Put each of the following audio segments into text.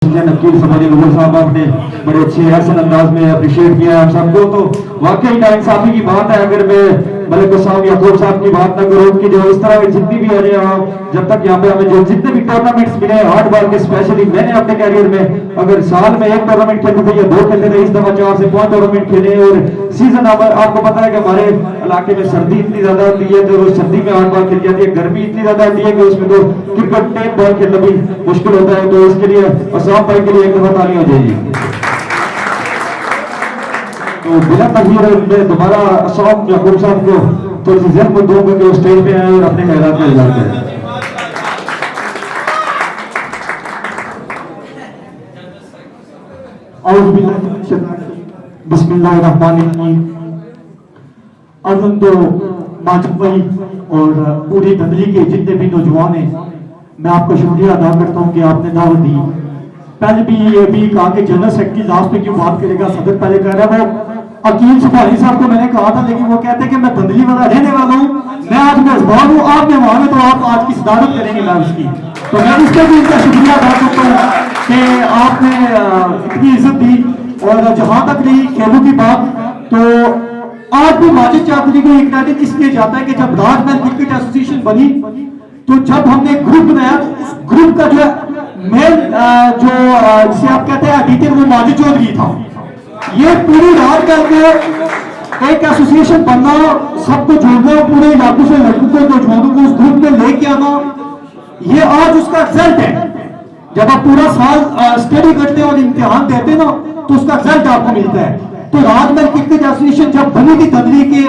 नकील समाजी नूर साहब आपने बड़े अच्छे हसन अंदाज में अप्रिशिएट किया हम सबको। तो वाकई नाइंसाफी की बात है अगर मैं मलिक साहब याकूब साहब की बात न करूं कि जो इस तरह की जितनी भी आ रहे हो जब तक यहाँ पे हमें जो जितने भी टूर्नामेंट्स मिले हार्ड बॉल के स्पेशली मैंने अपने कैरियर में अगर साल में एक टूर्नामेंट खेलते थे या दो खेलते थे, इस दफा 4 से 5 टूर्नामेंट खेले। और सीजन आपको पता है कि हमारे इलाके में सर्दी इतनी ज्यादा होती है तो सर्दी में हार्ड बॉल खेल जाती है, गर्मी इतनी ज्यादा होती है कि उसमें तो क्रिकेट टेप बॉल खेलना भी मुश्किल होता है। तो इसके लिए असाम भाई के लिए एक दफा ताली हो जाएगी। तो बिना तखीर मैं दोबारा असाम याकूब साहब को तो जहन में दूंगा कि वो स्टेज पे आए और अपने खैरात का इजहार करें। बिस्मिल्लाहिर्रहमानिर्रहीम। अज़न तो माजिद भाई और पूरी धंधली के जितने भी नौजवान हैं, मैं आपका शुक्रिया अदा करता हूँ कि आपने दावत दी। पहले भी ये भी कहा कि जनरल सेक्रेटरी लास्ट पे क्यों बात करेगा, सदर पहले कह रहा है। वो अकील सुपारी साहब को मैंने कहा था, लेकिन वो कहते हैं कि मैं धंधली वाला रहने वाला हूँ, मैं आज मेजबान हूँ, आप मेहमान है तो आप आज की सदारत करेंगे मैं उसकी। तो मैं उसका भी इनका शुक्रिया अदा करता हूँ कि आपने इतनी इज्जत दी। और जहां तक रही खेलों की बात, तो आज भी माजिद चौधरी को एक क्रेडिट इसलिए जाता है कि जब राजमहल क्रिकेट एसोसिएशन बनी तो जब हमने ग्रुप बनाया तो उस ग्रुप का जो मेन जो जिसे आप कहते हैं एडिटर वो माजिद चौधरी था। ये पूरी राजमहल को एक एसोसिएशन बनना, सबको जोड़ना, पूरे इलाकों से लड़कों को नौजवानों को उस ग्रुप में लेके आना, ये आज उसका रिजल्ट है। जब आप पूरा साल स्टडी करते हैं और इम्तिहान देते ना तो उसका रिजल्ट आपको मिलता है। तो राजमहल क्रिकेट एसोसिएशन जब बनी थी धंधली के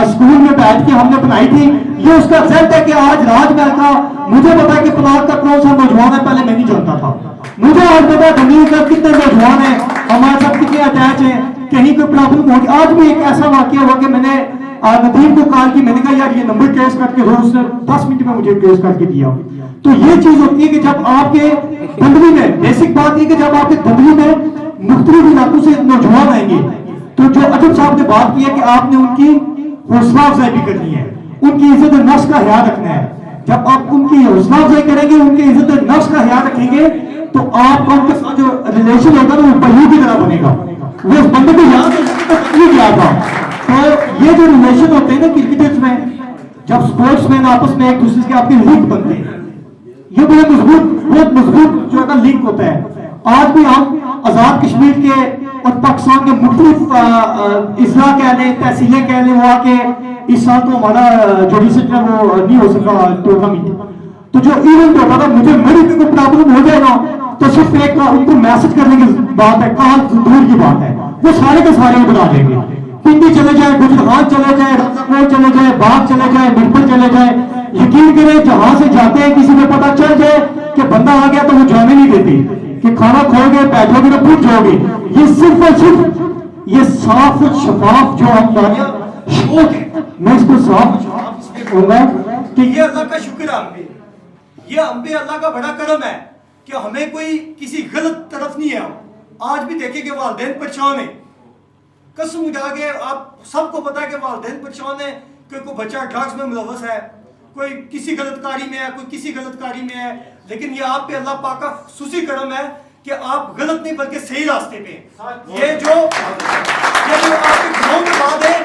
स्कूल में बैठ के हमने बनाई थी, ये उसका रिजल्ट है कि आज राजमहल का मुझे पता है कि पनाग का कौन सा नौजवान है, पहले मैं नहीं जानता था। मुझे आज पता है धंधली का कितने नौजवान है, हमारे साथ कितने अटैच है, कहीं कोई प्रॉब्लम होगी। आज भी एक ऐसा वाक्य हुआ कि मैंने नदीम को कहा कि मैंने कहा यार ये नंबर ट्रेस करके दो, उसने 10 मिनट में मुझे ट्रेस करके दिया। तो ये चीज होती है कि जब आपके धंधली में बेसिक बात है कि जब आपके धंधली में मुख्तलिफ इलाकों से नौजवान आएंगे, तो जो अजब साहब ने बात की है कि आपने उनकी हौसला अफजाई भी करनी है, उनकी इज्जत नफ्स का ख्याल रखना है। जब आप उनकी हौसला अफजाई करेंगे, उनकी इज्जत नफ्स का ख्याल रखेंगे, तो आपका उनके साथ जो रिलेशन होगा ना वो पहियों की तरह बनेगा। वो उस बंदे को यहाँ से गया था। तो ये जो रिलेशन होते हैं ना क्रिकेटर्स में, जब स्पोर्ट्समैन आपस में एक दूसरे के आपके लिंक बनते हैं, ये बड़े मजबूत बहुत मजबूत जो है ना लिंक होता है। आज भी हम आजाद कश्मीर के और पाकिस्तान के मुख्तलिफ इजला कह लें, तहसीलें कह लें, वहाँ के इस साल तो हमारा जो रिसेंट है वो नहीं हो सका टूर्नामेंट। तो जो इवेंट होता था, मुझे मेरी भी कोई प्रॉब्लम हो जाएगा तो सिर्फ एक उनको मैसेज करने की बात है, कहाँ दूर की बात है, वो सारे के सारे बना देंगे। पिंडी चले जाए, गुजरात चले जाए, राजकोट चले जाए, बाग चले जाए, मिरपुर चले जाए, यकीन करें जहां से जाते हैं किसी को पता चल जाए कि बंदा आ गया तो वो जाने नहीं देती कि खाना खोओगे बैठोगे तो पूछ जाओगे। ये सिर्फ और सिर्फ ये साफ और शफाफ जो हमारा शौक है, मैं इसको साफ कहूंगा कि ये अल्लाह का शुक्र है, ये हम पे अल्लाह का बड़ा करम है कि हमें कोई किसी गलत तरफ नहीं है। आज भी देखें कि वालिदैन परेशान है, कसम उठा के आप सबको पता है कि वालिदैन परेशान है कि कोई बच्चा ड्रग्स में मुलव्वस है, कोई किसी गलतकारी में है, कोई किसी गलतकारी में है। लेकिन ये आप पे अल्लाह पाक का खुसूसी करम है कि आप गलत नहीं बल्कि सही रास्ते पे। ये जो आपके ग्राउंड बात है,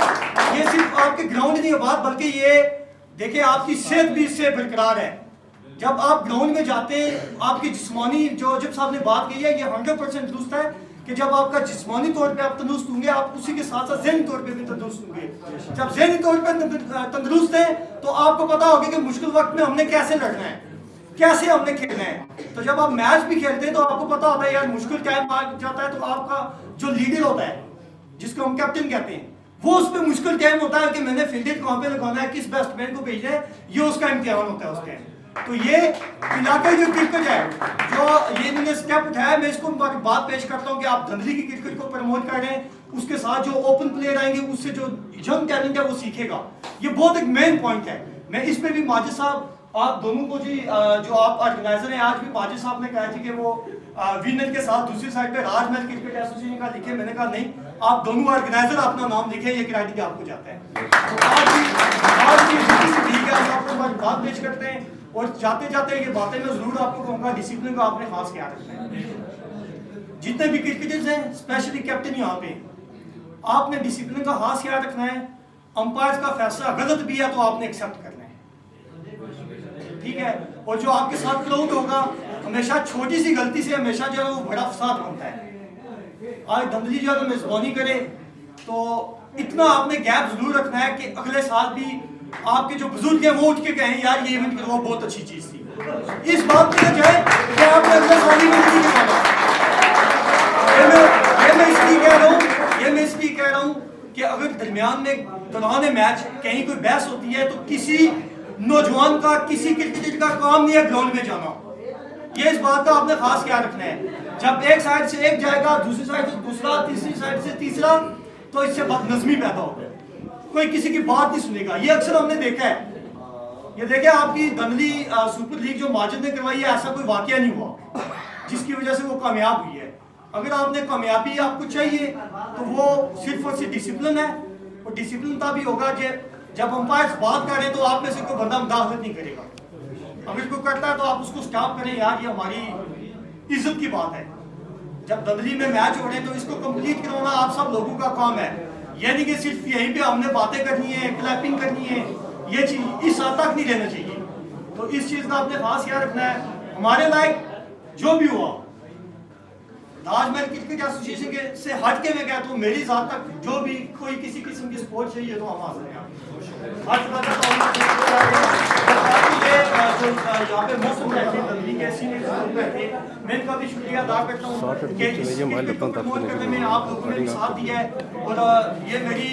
ये सिर्फ आपके ग्राउंड नहीं बात, बल्कि ये देखिए आपकी सेहत भी इससे बरकरार है। जब आप ग्राउंड में जाते हैं, आपकी जिस्मानी जो जब साहब ने बात की है, ये 100% दुरुस्त है कि जब आपका जिस्मानी तौर पे आप तंदुरुस्त होंगे, आप उसी के साथ साथ ज़हनी तौर पे भी तंदुरुस्त होंगे। जब ज़हनी तौर पे तंदुरुस्त है तो आपको पता होगा कि मुश्किल वक्त में हमने कैसे लड़ना है, कैसे हमने खेलना है। तो जब आप मैच भी खेलते हैं तो आपको पता होता है यार मुश्किल टाइम आ जाता है तो आपका जो लीडर होता है, जिसको हम कैप्टन कहते हैं, वो उस पर मुश्किल टाइम होता है कि मैंने फील्डर कहाँ पे लगाना है, किस बैट्समैन को भेजना है, ये उसका इम्तिहान होता है उसका। तो ये इलाके जो क्रिकेट है, जो ये इन्होंने स्टेप उठाया, मैं इसको बात पेश करता हूँ कि आप धंधली की क्रिकेट को प्रमोट कर रहे हैं, उसके साथ जो ओपन प्लेयर आएंगे उससे जो यंग टैलेंट है वो सीखेगा। ये बहुत एक मेन पॉइंट है। मैं इस पे भी माजिद साहब आप दोनों को जी जो आप ऑर्गेनाइजर हैं, आज भी माजिद साहब ने कहा थी कि वो विनर के साथ दूसरी साइड पे राजमहल क्रिकेट एसोसिएशन का लिखे। मैंने कहा नहीं, आप दोनों ऑर्गेनाइजर अपना नाम लिखे, ये क्रेडिट आपको जाता है। तो आज भी ठीक है, आप बात पेश करते हैं और जाते जाते ये बातें मैं जरूर आपको कहूँगा, डिसिप्लिन का आपने खास ख्याल रखना है। जितने भी क्रिकेटर्स हैं, स्पेशली कैप्टन यहाँ पे, आपने डिसिप्लिन का खास ख्याल रखना है। अंपायर का फैसला गलत भी है तो आपने एक्सेप्ट करना है, ठीक है। और जो आपके साथ क्राउड होगा, हमेशा छोटी सी गलती से हमेशा जो है वो बड़ा फसाद बनता है। आज धंधली जो है मेजबानी करे तो इतना आपने गैप जरूर रखना है कि अगले साल भी आपके जो बुजुर्ग हैं वो उठ के कहें यार ये इवेंट करवाओ, बहुत अच्छी चीज थी। इस बात पे जो है कि आपने अगले साल ही इवेंट नहीं करवाना। ये मैं इसलिए कह रहा हूँ कि अगर दरमियान में दौरान मैच कहीं कोई बहस होती है तो किसी नौजवान का, किसी क्रिकेटर का काम नहीं है ग्राउंड में जाना। ये इस बात का आपने खास ख्याल रखना है। जब एक साइड से एक जाएगा, दूसरी साइड से दूसरा, तीसरी साइड से तीसरा, तो इससे बदनज़मी पैदा होगी, कोई किसी की बात नहीं सुनेगा। ये अक्सर हमने देखा है। ये देखे आपकी धंधली सुपर लीग जो माजिद ने करवाई है, ऐसा कोई वाकया नहीं हुआ जिसकी वजह से वो कामयाब हुई है। अगर आपने कामयाबी आपको चाहिए तो वो सिर्फ और सिर्फ डिसिप्लिन है। और डिसिप्लिन तभी होगा जब अंपायर बात करें तो आप में से कोई बंदा मुदाखलत नहीं करेगा। अगर कोई करता है तो आप उसको स्टॉप करें, यार ये हमारी इज्जत की बात है। जब दंदली में मैच हो रहे हैं तो इसको कंप्लीट करवाना आप सब लोगों का काम है। ये नहीं कि सिर्फ यहीं पे हमने बातें करनी है, क्लैपिंग करनी है, ये चीज इस हद तक नहीं रहना चाहिए। तो इस चीज का आपने खास ख्याल रखना है। हमारे लायक जो भी हुआ, ताजमहल क्रिकेट एसोसिएशन के से हट के मैं कहता हूँ, मेरी जात तक जो भी कोई किसी किस्म की स्पोर्ट चाहिए तो हम हाजिर हैं। यहाँ पे मौसम बैठे दिल्ली के सीनियर बैठे, मैं इनका भी शुक्रिया अदा करता हूँ कि इस क्रिकेट को प्रमोट करने में आप लोगों ने साथ दिया है। और ये मेरी